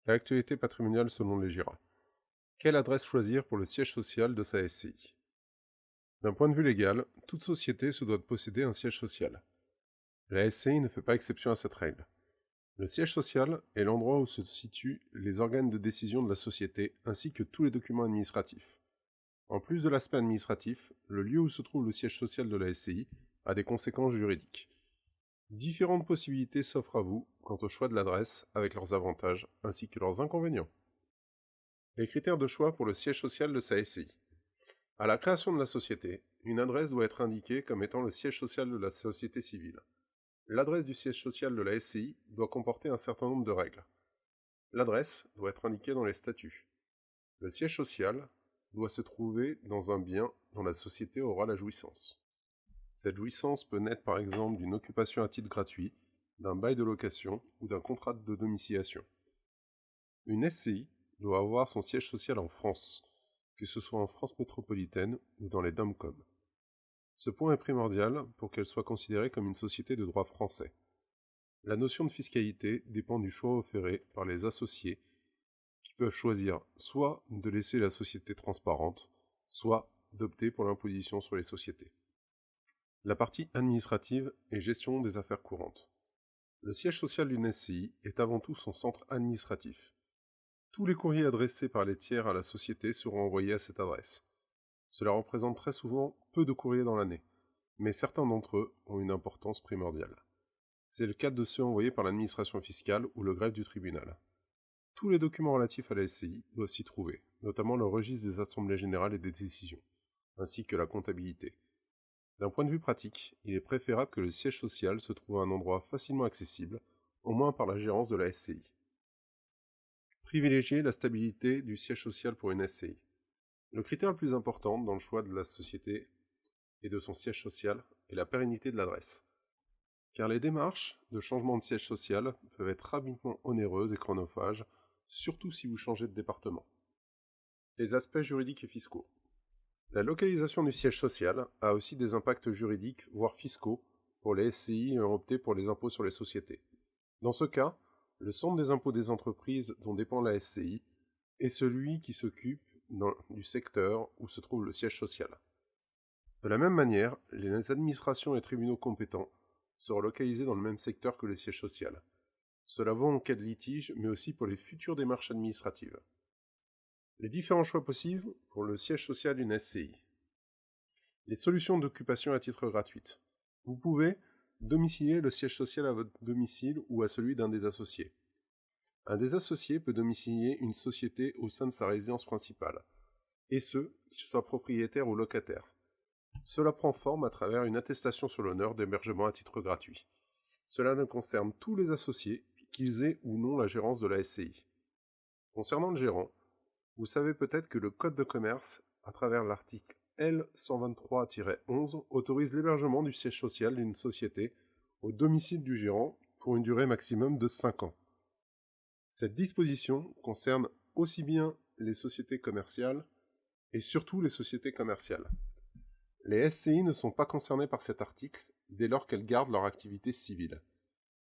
L'actualité patrimoniale selon les GIRA. Quelle adresse choisir pour le siège social de sa SCI? D'un point de vue légal, toute société se doit de posséder un siège social. La SCI ne fait pas exception à cette règle. Le siège social est l'endroit où se situent les organes de décision de la société ainsi que tous les documents administratifs. En plus de l'aspect administratif, le lieu où se trouve le siège social de la SCI a des conséquences juridiques. Différentes possibilités s'offrent à vous quant au choix de l'adresse avec leurs avantages ainsi que leurs inconvénients. Les critères de choix pour le siège social de sa SCI. À la création de la société, une adresse doit être indiquée comme étant le siège social de la société civile. L'adresse du siège social de la SCI doit comporter un certain nombre de règles. L'adresse doit être indiquée dans les statuts. Le siège social doit se trouver dans un bien dont la société aura la jouissance. Cette jouissance peut naître par exemple d'une occupation à titre gratuit, d'un bail de location ou d'un contrat de domiciliation. Une SCI doit avoir son siège social en France, que ce soit en France métropolitaine ou dans les DOM-COM. Ce point est primordial pour qu'elle soit considérée comme une société de droit français. La notion de fiscalité dépend du choix opéré par les associés qui peuvent choisir soit de laisser la société transparente, soit d'opter pour l'imposition sur les sociétés. La partie administrative et gestion des affaires courantes. Le siège social d'une SCI est avant tout son centre administratif. Tous les courriers adressés par les tiers à la société seront envoyés à cette adresse. Cela représente très souvent peu de courriers dans l'année, mais certains d'entre eux ont une importance primordiale. C'est le cas de ceux envoyés par l'administration fiscale ou le greffe du tribunal. Tous les documents relatifs à la SCI doivent s'y trouver, notamment le registre des assemblées générales et des décisions, ainsi que la comptabilité. D'un point de vue pratique, il est préférable que le siège social se trouve à un endroit facilement accessible, au moins par la gérance de la SCI. Privilégier la stabilité du siège social pour une SCI. Le critère le plus important dans le choix de la société et de son siège social est la pérennité de l'adresse. Car les démarches de changement de siège social peuvent être rapidement onéreuses et chronophages, surtout si vous changez de département. Les aspects juridiques et fiscaux. La localisation du siège social a aussi des impacts juridiques, voire fiscaux, pour les SCI ayant opté pour les impôts sur les sociétés. Dans ce cas, le centre des impôts des entreprises dont dépend la SCI est celui qui s'occupe du secteur où se trouve le siège social. De la même manière, les administrations et tribunaux compétents seront localisés dans le même secteur que le siège social. Cela vaut en cas de litige, mais aussi pour les futures démarches administratives. Les différents choix possibles pour le siège social d'une SCI. Les solutions d'occupation à titre gratuite. Vous pouvez domicilier le siège social à votre domicile ou à celui d'un des associés. Un des associés peut domicilier une société au sein de sa résidence principale, et ce, qu'il soit propriétaire ou locataire. Cela prend forme à travers une attestation sur l'honneur d'hébergement à titre gratuit. Cela ne concerne tous les associés, qu'ils aient ou non la gérance de la SCI. Concernant le gérant, vous savez peut-être que le Code de commerce, à travers l'article L 123-11, autorise l'hébergement du siège social d'une société au domicile du gérant pour une durée maximum de 5 ans. Cette disposition concerne aussi bien les sociétés commerciales et surtout les sociétés commerciales. Les SCI ne sont pas concernées par cet article dès lors qu'elles gardent leur activité civile.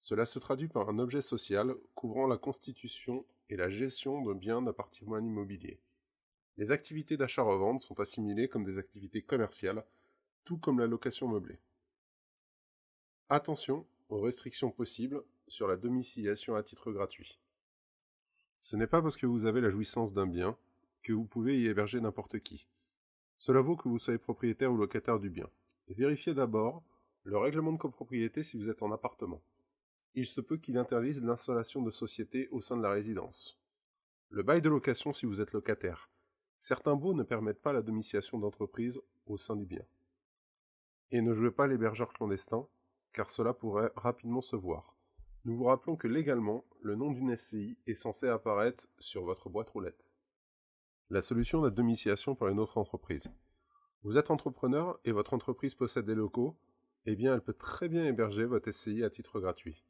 Cela se traduit par un objet social couvrant la constitution et la gestion de biens d'un patrimoine immobilier. Les activités d'achat-revente sont assimilées comme des activités commerciales, tout comme la location meublée. Attention aux restrictions possibles sur la domiciliation à titre gratuit. Ce n'est pas parce que vous avez la jouissance d'un bien que vous pouvez y héberger n'importe qui. Cela vaut que vous soyez propriétaire ou locataire du bien. Vérifiez d'abord le règlement de copropriété si vous êtes en appartement. Il se peut qu'il interdise l'installation de sociétés au sein de la résidence. Le bail de location si vous êtes locataire. Certains baux ne permettent pas la domiciliation d'entreprises au sein du bien. Et ne jouez pas l'hébergeur clandestin, car cela pourrait rapidement se voir. Nous vous rappelons que légalement, le nom d'une SCI est censé apparaître sur votre boîte aux lettres. La solution de la domiciliation par une autre entreprise. Vous êtes entrepreneur et votre entreprise possède des locaux, eh bien elle peut très bien héberger votre SCI à titre gratuit.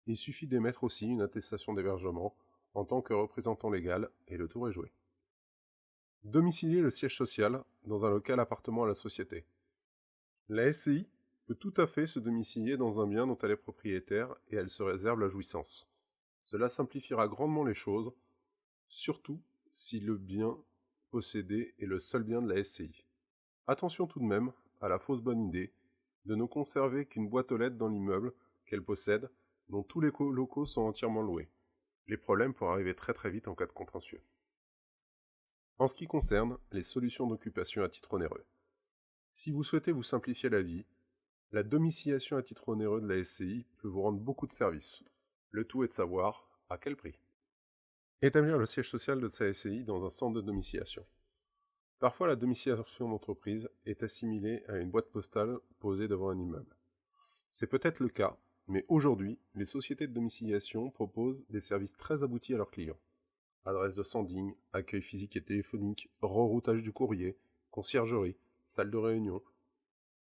Il suffit d'émettre aussi une attestation d'hébergement en tant que représentant légal et le tour est joué. Domicilier le siège social dans un local appartenant à la société. La SCI peut tout à fait se domicilier dans un bien dont elle est propriétaire et elle se réserve la jouissance. Cela simplifiera grandement les choses surtout si le bien possédé est le seul bien de la SCI. Attention tout de même à la fausse bonne idée de ne conserver qu'une boîte aux lettres dans l'immeuble qu'elle possède, dont tous les locaux sont entièrement loués. Les problèmes pourraient arriver très vite en cas de contentieux. En ce qui concerne les solutions d'occupation à titre onéreux, si vous souhaitez vous simplifier la vie, la domiciliation à titre onéreux de la SCI peut vous rendre beaucoup de services. Le tout est de savoir à quel prix. Établir le siège social de sa SCI dans un centre de domiciliation. Parfois, la domiciliation d'entreprise est assimilée à une boîte postale posée devant un immeuble. C'est peut-être le cas, mais aujourd'hui, les sociétés de domiciliation proposent des services très aboutis à leurs clients. Adresse de standing, accueil physique et téléphonique, reroutage du courrier, conciergerie, salle de réunion.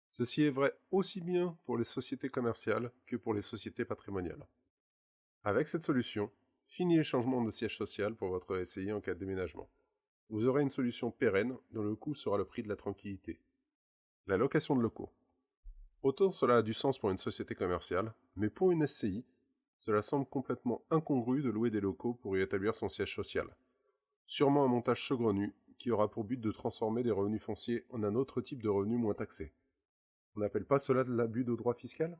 Ceci est vrai aussi bien pour les sociétés commerciales que pour les sociétés patrimoniales. Avec cette solution, fini les changements de siège social pour votre SCI en cas de déménagement. Vous aurez une solution pérenne dont le coût sera le prix de la tranquillité. La location de locaux. Autant cela a du sens pour une société commerciale, mais pour une SCI, cela semble complètement incongru de louer des locaux pour y établir son siège social. Sûrement un montage saugrenu qui aura pour but de transformer des revenus fonciers en un autre type de revenus moins taxés. On n'appelle pas cela de l'abus de droit fiscal ?